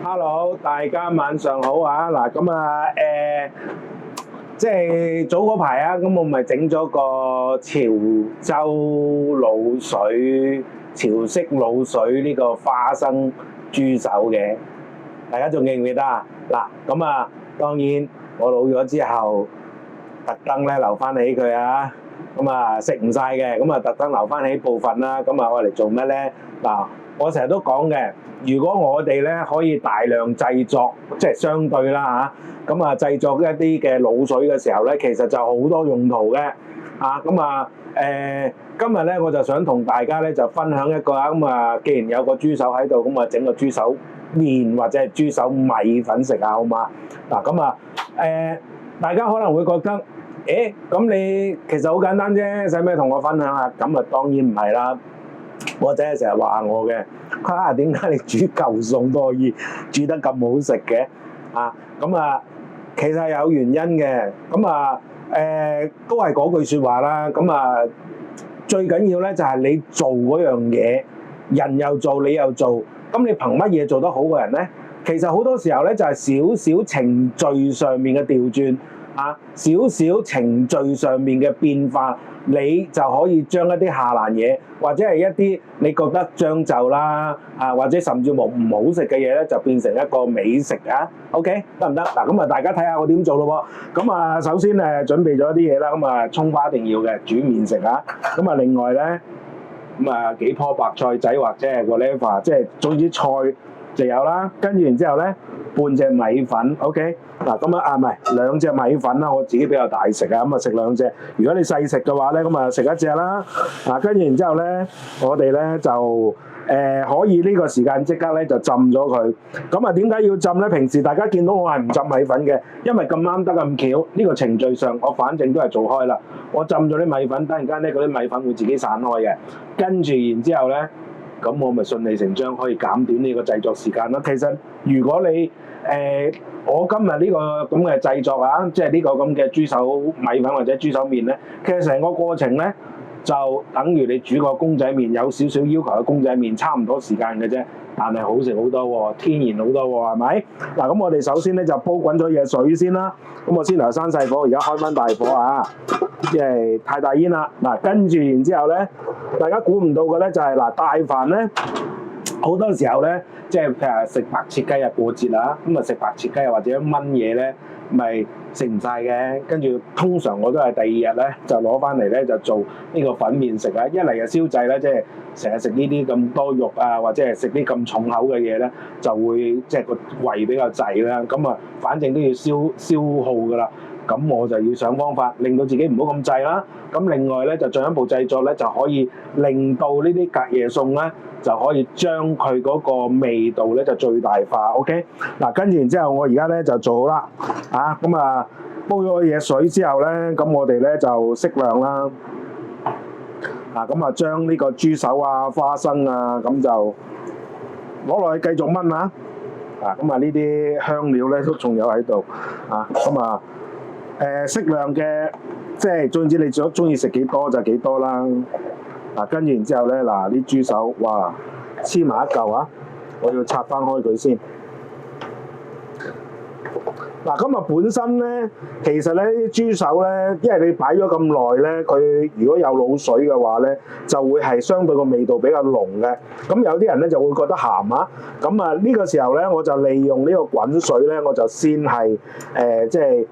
Hello，大家晚上好啊！嗱，咁啊，即係早嗰排啊，咁我咪整咗個潮州滷水、潮式滷水呢個花生豬手嘅，大家仲記唔記得啊？嗱，咁啊，當然我老咗之後，特登咧留翻起佢啊，咁啊食唔晒嘅，咁啊特登留翻起部分啦，咁啊我嚟做咩咧？嗱，我成日都講嘅。如果我哋咧可以大量製作，即係相對啦嚇，咁啊製作一啲嘅滷水嘅時候咧，其實就好多用途嘅，今日咧我就想同大家咧就分享一個啊，咁啊既然有個豬手喺度，咁啊整個豬手麵或者係豬手米粉食啊，好嘛？嗱咁啊大家可能會覺得，咁你其實好簡單啫，使咩同我分享啊？咁啊當然唔係啦。我仔成日話我嘅，點解你煮舊餸都可以煮得咁好食嘅？咁啊，其實係有原因嘅。咁啊，都係嗰句説話啦。咁啊，最緊要咧就係你做嗰樣嘢，人又做，你又做，咁你憑乜嘢做得好過人咧？其實好多時候咧就係少少程序上面嘅調轉。少少程序上面嘅變化，你就可以將一啲下欄嘢，或者係一啲你覺得將就啦，或者甚至乎唔好食嘅嘢咧，就變成一個美食啊 ！OK， 得唔得？嗱，咁啊，大家睇下我點做咯喎。咁啊，首先準備咗一啲嘢啦，咁啊，葱花一定要嘅，煮麵食啊。咁啊，另外咧，咁啊幾棵白菜仔或者係whatever，即係總之菜就有啦。跟住然之後咧，半隻米粉 ，OK。嗱咁啊，唔係兩隻米粉啦，我自己比較大食啊，咁啊食兩隻。如果你細食嘅話咧，咁啊食一隻啦。跟住然之後咧，我哋咧就可以呢個時間即刻咧就浸咗佢。咁啊點解要浸咧？平時大家見到我係唔浸米粉嘅，因為咁啱得咁巧，呢個程序上我反正都係做開啦。我浸咗啲米粉，突然間咧嗰啲米粉會自己散開嘅。跟住然之後咧，咁我咪順理成章可以減短呢個製作時間啦。其實如果你我今日呢個咁嘅製作啊，即係呢個咁嘅豬手米粉或者豬手麵咧，其實成個過程咧就等於你煮個公仔麵，有少少要求嘅公仔麵，差唔多時間嘅啫，但係好食好多喎，天然好多喎，係咪？嗱，咁我哋首先咧就煲滾咗嘢水先啦。咁我先嚟閂細火，而家開翻大火啊，即係太大煙啦。嗱，跟住然之後咧，大家估唔到嘅咧就係大飯咧。好多時候咧，即係譬如食白切雞啊，過節啊，咁啊食白切雞啊或者炆嘢咧，咪食唔晒嘅。跟住通常我都係第二日咧就攞翻嚟咧就做呢個粉麵食啊。一嚟就燒滯啦，即係成日食呢啲咁多肉啊，或者係食啲咁重口嘅嘢咧，就會即係個胃比較滯啦。咁啊，反正都要消耗㗎啦。咁我就要想方法令到自己唔好咁滯啦。咁另外咧就進一步製作咧就可以令到呢啲隔夜餸咧就可以將佢嗰個味道咧就最大化。OK， 嗱跟住然之後我而家咧就做好啦。咁啊煲咗個嘢水之後咧，咁我哋咧就適量啦。咁啊將呢個豬手啊、花生啊咁就攞落去繼續炆啊。咁啊呢啲香料咧都仲有喺度。咁啊適量嘅，即係總之你中意食幾多就幾多啦。跟住然之後咧，啲豬手哇黐埋一嚿啊！我要拆翻開佢先。咁啊本身咧，其實咧啲豬手咧，因為你擺咗咁耐咧，佢如果有滷水嘅話咧，就會係相對個味道比較濃嘅。咁有啲人咧就會覺得鹹啊。咁啊呢個時候咧，我就利用呢個滾水咧，我就先係即係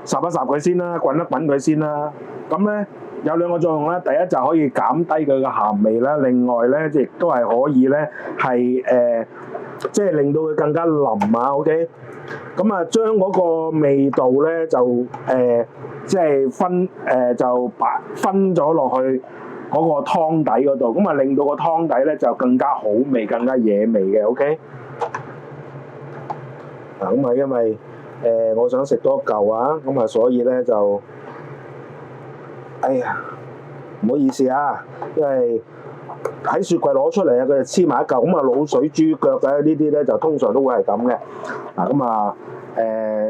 烚一烚佢先啦，滾一滾佢先啦。咁咧有兩個作用啦，第一就可以減低佢嘅鹹味啦，另外咧亦都係可以咧係即係令到佢更加腍啊。OK， 咁啊將嗰個味道咧就即係分咗落去嗰個湯底嗰度，咁啊令到個湯底咧就更加好味、更加惹味嘅。OK， 咁啊因為我想食多嚿啊，咁啊所以咧就唔好意思啊，因為喺雪櫃攞出嚟啊，佢就黐埋一嚿，咁啊滷水豬腳嘅呢啲咧就通常都會係咁嘅。咁啊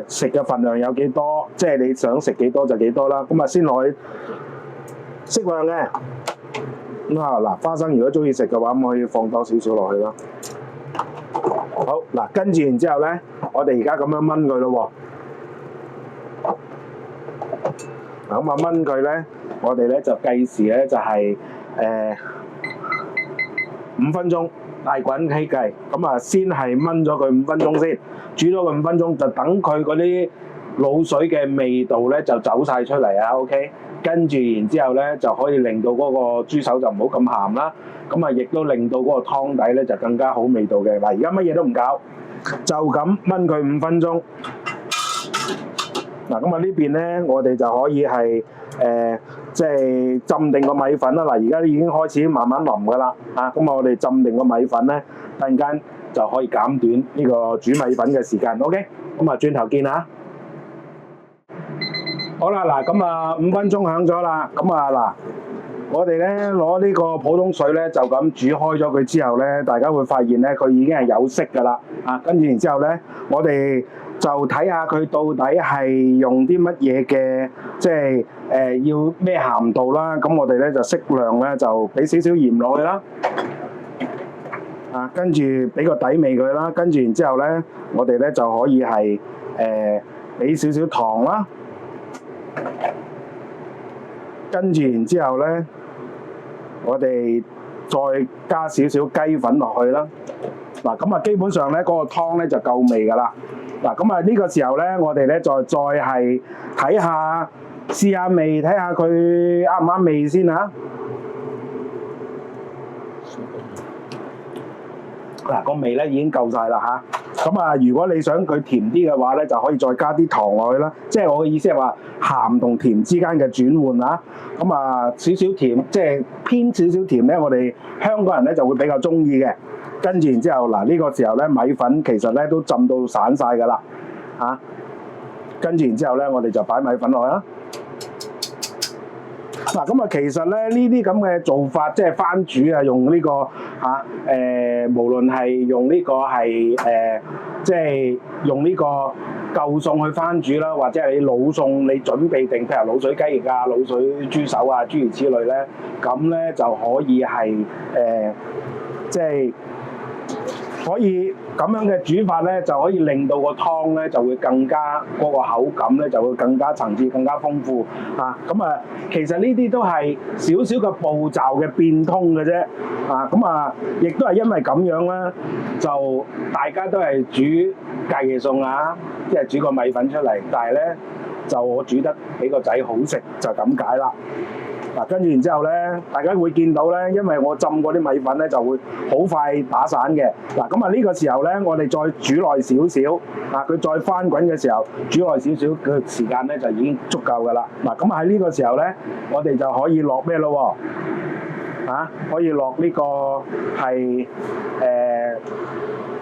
食嘅份量有幾多，即係你想食幾多就幾多啦。咁啊先落去適量嘅。咁花生如果中意食嘅話，咁可以放多少少落去啦。好嗱，跟住然之後咧，我哋而家咁樣燜佢咯喎。嗱咁啊燜佢咧，我哋咧就計時咧就係5分鐘，大滾起計。咁啊先係燜咗佢5分鐘先，煮咗佢5分鐘，就等佢嗰啲滷水嘅味道咧就走晒出嚟啊 ，OK。跟住然之後咧就可以令到嗰個豬手就唔好咁鹹啦，咁啊亦都令到嗰個湯底咧就更加好味道嘅。嗱，而家乜嘢都唔搞，就咁燜佢5分鐘。嗱，咁啊呢邊咧我哋就可以係即係浸定個米粉啦。嗱，而家已經開始慢慢腍噶啦，啊，咁啊我哋浸定個米粉咧，突然間就可以減短呢個煮米粉嘅時間。OK， 咁啊轉頭見啦。好啦，嗱，咁啊5分鐘響咗啦，咁啊嗱，我哋咧攞呢個普通水咧就咁煮開咗佢之後咧，大家會發現咧佢已經係有色噶啦，啊，跟住然之後咧，我哋就睇下佢到底係用啲乜嘢嘅，即係要咩鹹度啦，咁我哋咧就適量咧就俾少少鹽落去啦，啊，跟住俾個底味佢啦，跟住然之後咧，我哋咧就可以係俾少少糖啦。跟住然之後咧，我哋再加少少雞粉落去啦。嗱，咁啊基本上咧嗰個湯咧就夠味噶啦。嗱，咁啊呢個時候咧，我哋咧再係睇下試下味，睇下佢啱唔啱味先嚇。嗱，個味咧已經夠晒啦嚇。咁啊，如果你想佢甜啲嘅話咧，就可以再加啲糖落去啦。即係我嘅意思係話鹹同甜之間嘅轉換啊。咁啊，少少甜，即係偏少少甜咧，我哋香港人咧就會比較中意嘅。跟住然之後，嗱呢個時候咧，米粉其實咧都浸到散晒㗎啦嚇。跟住然之後咧，我哋就擺米粉落去啦。嗱，咁啊，其實咧呢啲咁嘅做法，即係番煮啊，用呢個無論係用呢個係即係用呢個舊餸去番煮啦，或者係你老餸你準備定，譬如滷水雞翼啊、滷水豬手啊，諸如此類咧，咁咧就可以係即係可以咁樣嘅煮法咧，就可以令到個湯咧就會更加嗰個口感咧就會更加層次更加豐富啊！咁啊，其實呢啲都係少少嘅步驟嘅變通嘅啫啊！咁啊，亦都係因為咁樣啦，就大家都係煮隔夜餸啊，即係煮個米粉出嚟，但係咧就我煮得比個仔好食，就咁解啦。嗱，跟住然之後咧，大家會見到咧，因為我浸過啲米粉咧，就會好快打散嘅。嗱，咁啊呢個時候咧，我哋再煮耐少少，啊佢再翻滾嘅時候，煮耐少少嘅時間咧就已經足夠㗎啦。嗱，咁啊喺呢個時候咧，我哋就可以落咩咯喎？啊，可以落呢個係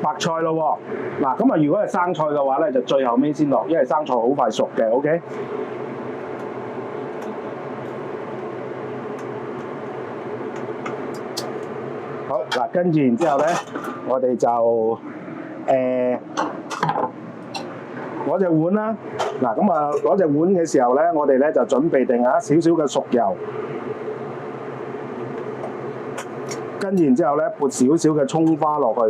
白菜咯喎。嗱，咁啊如果係生菜嘅話咧，就最後尾先落，因為生菜好快熟嘅。OK。好嗱，跟住然之後咧，我哋就攞隻碗啦。嗱，咁啊攞隻碗嘅時候咧，我哋咧就準備定下少少嘅熟油，跟住然之後咧撥少少嘅葱花落去，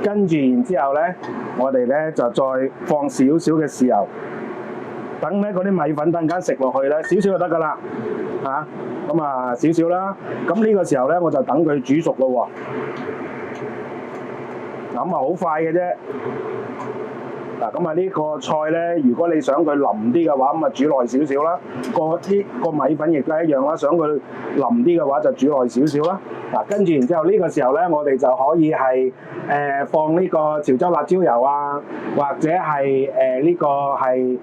跟住然之後咧，我哋咧就再放少少嘅豉油。等咧嗰啲米粉突然間食落去咧，少少就得㗎啦，嚇，咁啊少少啦。咁呢個時候咧，我就等佢煮熟咯喎。咁啊好快嘅啫。嗱，咁啊呢個菜咧，如果你想佢腍啲嘅話，咁啊煮耐少少啦。個米粉亦都係一樣啦，想佢腍啲嘅話就煮耐少少啦。嗱，跟住然之後呢個時候咧，我哋就可以係放呢個潮州辣椒油啊，或者係呢個係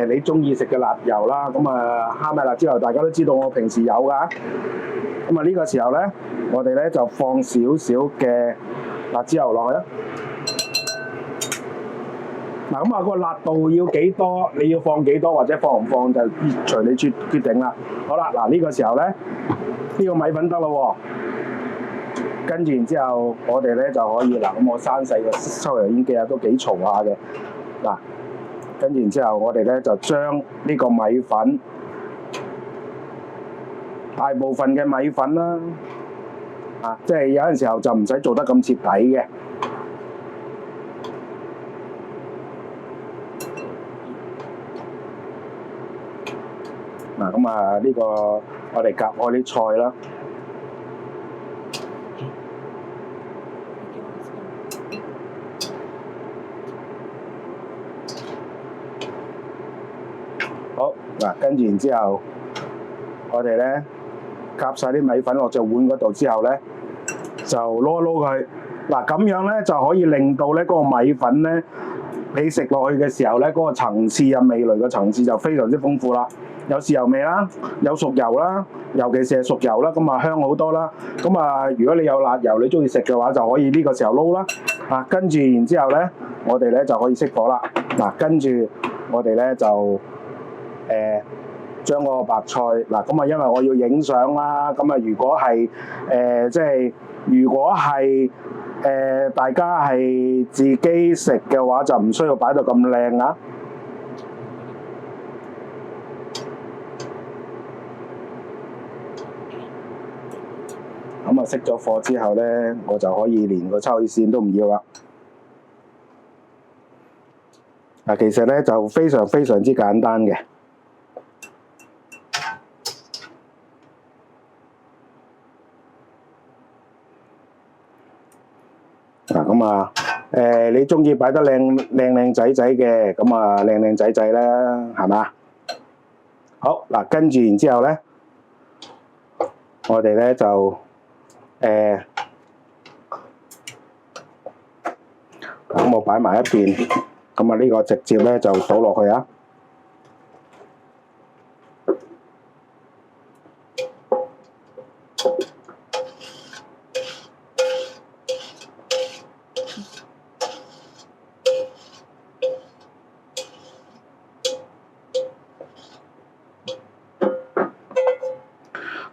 你中意食嘅辣油啦。咁啊蝦米辣椒油大家都知道我平時有㗎。咁啊呢個時候咧，我哋咧就放少少嘅辣椒油落去啦。嗱，咁啊個辣度要幾多？你要放幾多或者放唔放就隨你決定啦。好啦，嗱呢個時候咧，呢個米粉得咯喎。跟住然之後，我哋咧就可以嗱，咁我閂細個抽油煙機啊，都幾嘈下嘅。嗱，跟住然之後，我哋咧就將呢個米粉大部分嘅米粉啦，即係有陣時候就唔使做得咁徹底嘅。嗱，咁啊呢個我哋夾開啲菜啦。好，嗱，跟住然之後，我哋咧夾晒啲米粉落隻碗嗰度之後咧，就撈一撈佢。嗱，咁樣咧就可以令到咧嗰個米粉咧，你食落去嘅時候咧，嗰個層次啊，味蕾嘅層次就非常之豐富啦。有豉油味啦，有熟油啦，尤其是係熟油啦，咁啊香好多啦。咁啊，如果你有辣油，你中意食嘅話，就可以呢個時候撈啦。跟住然之後咧，我哋咧就可以熄火啦。嗱，跟住我哋咧就將嗰個白菜嗱，咁啊因為我要影相啦，咁啊如果係如果係大家係自己食嘅話，就唔需要擺到咁靚啊。咁啊熄咗火之後咧，我就可以連個抽線都唔要啦。嗱，其實咧就非常非常之簡單嘅。嗱，咁啊，你中意擺得靚仔仔嘅，咁啊靚仔仔啦，係嘛？好，嗱，跟住然之後咧，我哋咧就咁我擺埋一邊，咁啊呢個直接咧就倒落去啊。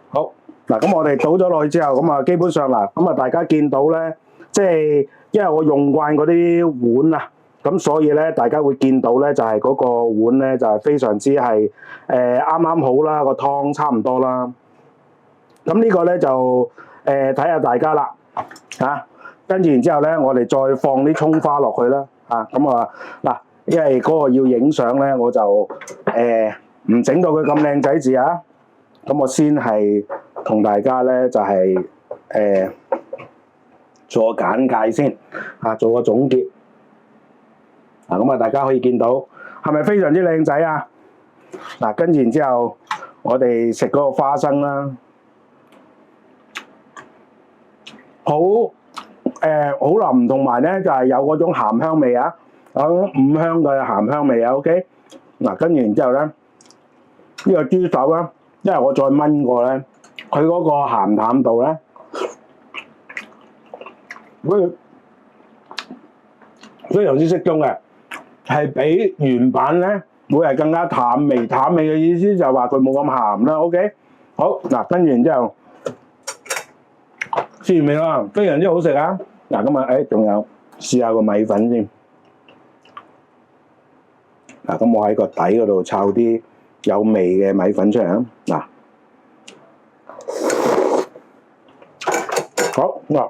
好，嗱，咁我哋倒咗落去之後，咁啊基本上嗱，咁啊大家見到咧，即係因為我用慣嗰啲碗啊，咁所以咧大家會見到咧就係嗰個碗咧就係非常之係啱啱好啦，個湯差唔多啦。咁呢個咧就睇下大家啦，跟住然之後咧，我哋再放啲葱花落去啦，咁啊嗱，因為嗰個要影相咧，我就唔整到佢咁靚仔字啊。咁我先係同大家咧就係做個簡介先，做個總結。咁啊大家可以見到係咪非常之靚仔啊？嗱，跟住然之後我哋食嗰個花生啦，好腍，同埋咧就係有嗰種鹹香味啊，有五香嘅鹹香味啊。OK， 嗱，跟住然之後咧呢個豬手啦。因為我再燜過咧，佢嗰個鹹淡度咧，非常之適中嘅，係比原版咧會係更加淡味。淡味嘅意思就係話佢冇咁鹹啦。OK， 好，嗱，跟住然之後試完未啦？非常之好食啊！嗱，咁啊，仲有試下個米粉先。嗱，咁我喺個底嗰度摷啲有味嘅米粉出嚟啊！嗱，好嗱，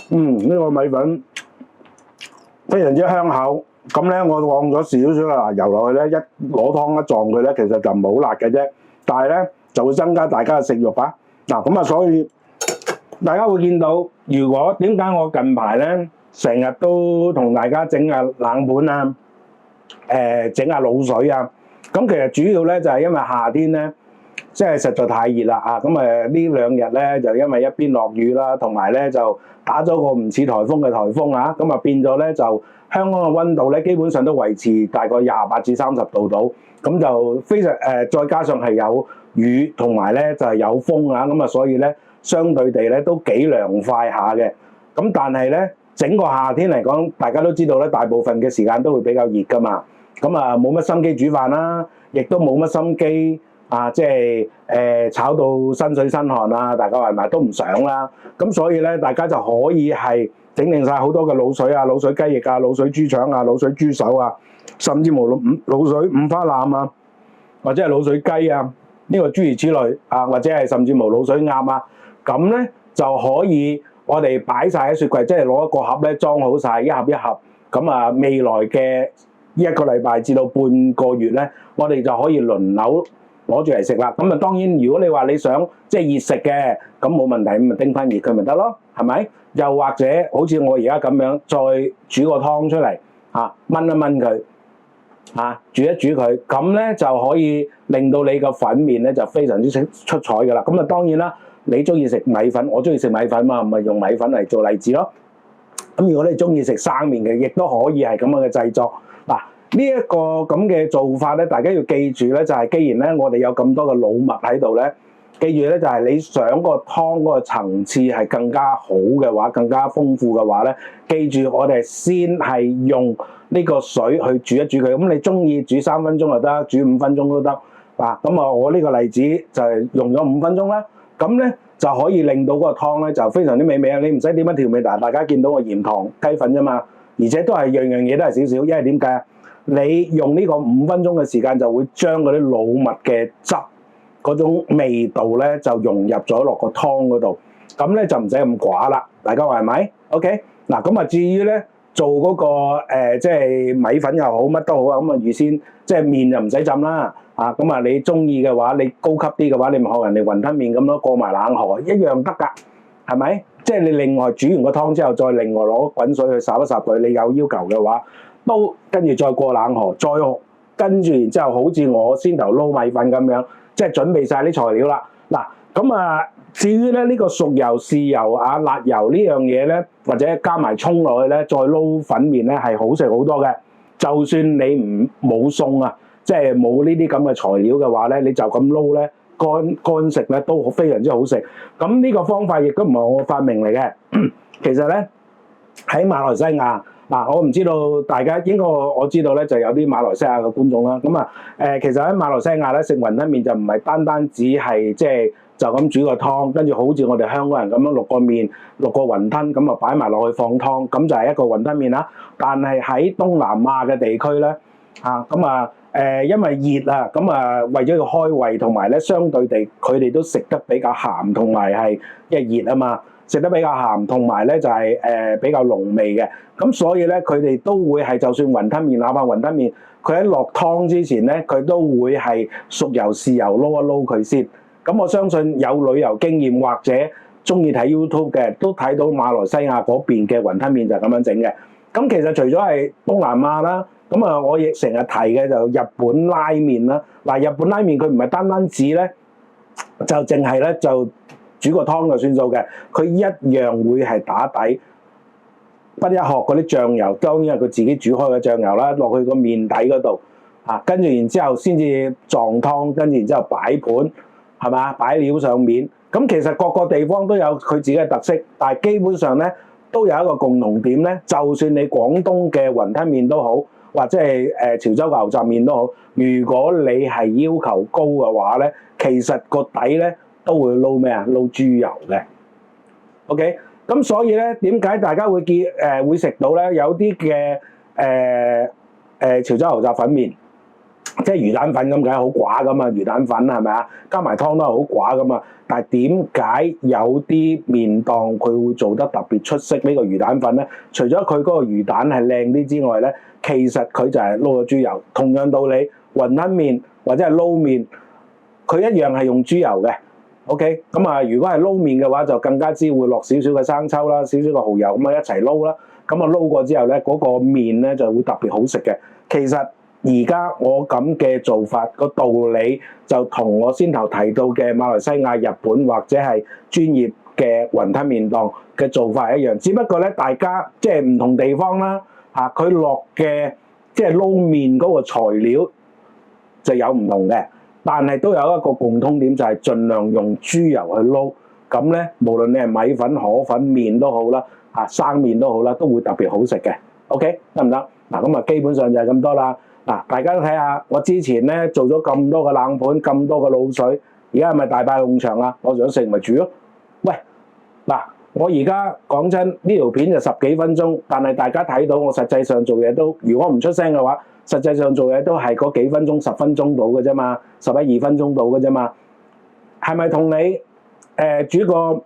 呢個米粉非常之香口。咁咧，我放咗少少嘅辣油落去咧，一攞湯一撞佢咧，其實就唔係好辣嘅啫。但係咧就會增加大家嘅食慾啊！嗱，咁啊，所以大家會見到，如果點解我近排咧成日都同大家整下冷盤啊，整下滷水啊。咁其實主要咧就係因為夏天咧，即係實在太熱啦啊！咁呢兩日咧就因為一邊落雨啦，同埋咧就打咗個唔似颱風嘅颱風啊，咁啊變咗咧就香港嘅溫度咧基本上都維持大概28至30度度，咁就非常再加上係有雨同埋咧就係有風啊，咁啊所以咧相對地咧都幾涼快下嘅。咁但係咧整個夏天嚟講，大家都知道咧，大部分嘅時間都會比較熱噶嘛。咁啊，冇乜心機煮飯啦，亦都冇乜心機即係炒到身水身汗啊！大家係咪都唔想啦？咁所以咧，大家就可以係整定晒好多嘅滷水啊、滷水雞翼啊、滷水豬腸啊、滷水豬手啊，甚至乎滷水五花腩啊，或者係滷水雞啊，呢個諸如此類啊，或者係甚至無滷水鴨啊，咁咧就可以我哋擺晒喺雪櫃，即係攞一個盒咧裝好晒，一盒一盒。咁啊，未來嘅一個禮拜至到半個月咧，我哋就可以輪流攞住嚟食啦。咁啊，當然如果你話你想即係熱食嘅，咁冇問題，咁咪叮翻熱佢咪得咯，係咪？又或者好似我而家咁樣，再煮個湯出嚟，燜一燜佢，煮一煮佢，咁咧就可以令到你個粉麵咧就非常之出彩㗎啦。咁啊，當然啦，你中意食米粉，我中意食米粉嘛，咪用米粉嚟做例子咯。咁如果你中意食生麵嘅，亦都可以係咁樣嘅製作。嗱，呢一個咁嘅做法咧，大家要記住咧，就係既然咧我哋有咁多嘅老物喺度咧，記住咧就係你想個湯嗰個層次係更加好嘅話，更加豐富嘅話咧，記住我哋先係用呢個水去煮一煮佢。咁你中意煮3分鐘就得，煮5分鐘都得。咁啊，我呢個例子就係用咗5分鐘啦。咁咧就可以令到嗰個湯咧就非常之美味啊！你唔使點樣調味，但係大家見到個鹽糖雞粉啫嘛，而且都係樣樣嘢都係少少，因為點解啊？你用呢個5分鐘嘅時間就會將嗰啲老物嘅汁嗰種味道咧就融入咗落個湯嗰度，咁咧就唔使咁寡啦。大家話係咪 ？OK 嗱，咁啊至於咧做嗰個即係米粉又好乜都好啊，咁啊預先即係麵就唔使浸啦。咁啊，你中意嘅話，你高級啲嘅話，你咪學人哋雲吞麵咁咯，過埋冷河一樣得㗎，係咪？即係你另外煮完個湯之後，再另外攞滾水去烚一烚佢，你有要求嘅話，都跟住再過冷河，再跟住然之後，好似我先頭撈米粉咁樣，即係準備晒啲材料啦。嗱，咁啊，至於咧呢個熟油、豉油辣油呢樣嘢咧，或者加埋葱落去咧，再撈粉麵咧係好食好多嘅。就算你冇餸啊，即係冇呢啲咁嘅材料嘅話咧，你就咁撈咧，乾食咧都非常之好食。咁呢個方法亦都唔係我發明嚟嘅，其實咧喺馬來西亞我唔知道大家應該我知道咧就有啲馬來西亞嘅觀眾啦。咁其實喺馬來西亞咧食雲吞麵就唔係單止係即係就咁煮個湯，跟住好似我哋香港人咁樣淥個麵、淥個雲吞咁啊擺埋落去放湯，咁就係一個雲吞麵啦。但係喺東南亞嘅地區咧因為熱啊，為咗要開胃，同埋咧相對地佢哋都食得比較鹹，同埋係因為熱啊嘛，食得比較鹹，同埋咧就係比較濃味嘅。咁所以咧佢哋都會係就算雲吞麵，哪怕雲吞麵，佢喺落湯之前咧，佢都會係熟油豉油撈一撈佢先。咁我相信有旅遊經驗或者中意睇 YouTube 嘅，都睇到馬來西亞嗰邊嘅雲吞麵就係咁樣整嘅。咁其實除咗係東南亞啦，我亦成日提嘅就日本拉麵啦。日本拉麵佢唔係單止咧，就淨係咧就煮個湯就算數嘅，佢一樣會係打底，不一殼嗰啲醬油，當然係佢自己煮開嘅醬油啦，落去個麵底嗰度跟住然之後先至撞湯，跟住然之後擺盤。係嘛？擺料上面，咁其實各個地方都有佢自己嘅特色，但係基本上咧都有一個共同點咧，就算你廣東嘅雲吞麵都好，或者係潮州嘅牛雜麵都好，如果你係要求高嘅話咧，其實個底咧都會撈咩啊？撈豬油嘅。OK， 咁所以咧點解大家會會食到咧有啲嘅潮州牛雜粉麵？即係魚蛋粉咁，梗係好寡噶嘛，魚蛋粉係咪啊？加埋湯都係好寡噶嘛。但係點解有啲麵檔佢會做得特別出色呢個魚蛋粉咧？除咗佢嗰個魚蛋係靚啲之外咧，其實佢就係撈咗豬油。同樣道理，雲吞麵或者係撈麵，佢一樣係用豬油嘅。OK， 如果係撈麵嘅話，就更加之會落少少嘅生抽啦，少少嘅蠔油咁一齊撈啦。撈過之後咧，嗰個麵咧就會特別好食嘅。其實而家我咁嘅做法個道理就同我先頭提到嘅馬來西亞、日本或者係專業嘅雲吞麵檔嘅做法一樣，只不過咧大家即係唔同地方啦佢落嘅即係撈麵嗰個材料就有唔同嘅，但係都有一個共通點，就係盡量用豬油去撈。咁咧無論你係米粉、河粉、麵都好啦生麵都好啦，都會特別好食嘅。OK， 得唔得？咁基本上就係咁多啦。大家都睇下，我之前咧做咗咁多個冷盤，咁多個滷水，而家係咪大派用場啊？我想食咪煮咯。喂，我而家講真，呢條片就10幾分鐘，但係大家睇到我實際上做嘢都，如果唔出聲嘅話，實際上做嘢都係嗰幾分鐘、10分鐘到嘅啫嘛，11、2分鐘到嘅啫嘛。係咪同你煮個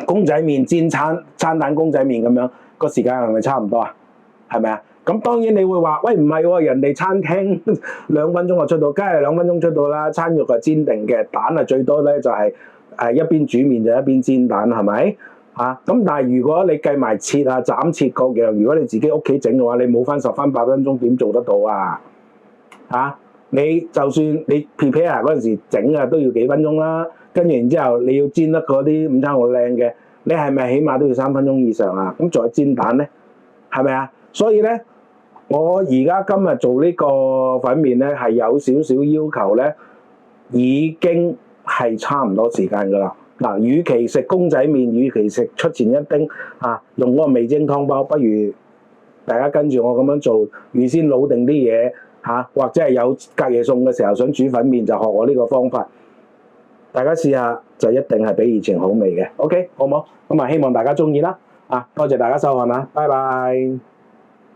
公仔麵煎餐蛋公仔麵咁樣個時間係咪差唔多啊？係咪啊？咁當然你會話，喂唔係喎，人哋餐廳2分鐘就出到，梗係2分鐘出到啦。餐肉係煎定嘅，蛋啊最多咧就係一邊煮麵就一邊煎蛋，係咪？咁但係如果你計埋切啊、斬切各樣，如果你自己屋企整嘅話，你冇翻10分8分鐘點做得到啊？你就算你 prepare 嗰陣時整啊，都要幾分鐘啦。跟住然之後你要煎得嗰啲午餐好靚嘅，你係咪起碼都要3分鐘以上啊？咁再煎蛋咧，係咪啊？所以咧，我而家今日做呢個粉麵咧，係有少少要求咧，已經係差唔多時間㗎啦。嗱，與其食公仔麵，與其食出前一丁用嗰個味精湯包，不如大家跟住我咁樣做，預先滷定啲嘢或者係有隔夜餸嘅時候想煮粉麵，就學我呢個方法。大家試下就一定係比以前好味嘅。OK，好唔好？咁希望大家中意啦。多謝大家收看啦，拜拜。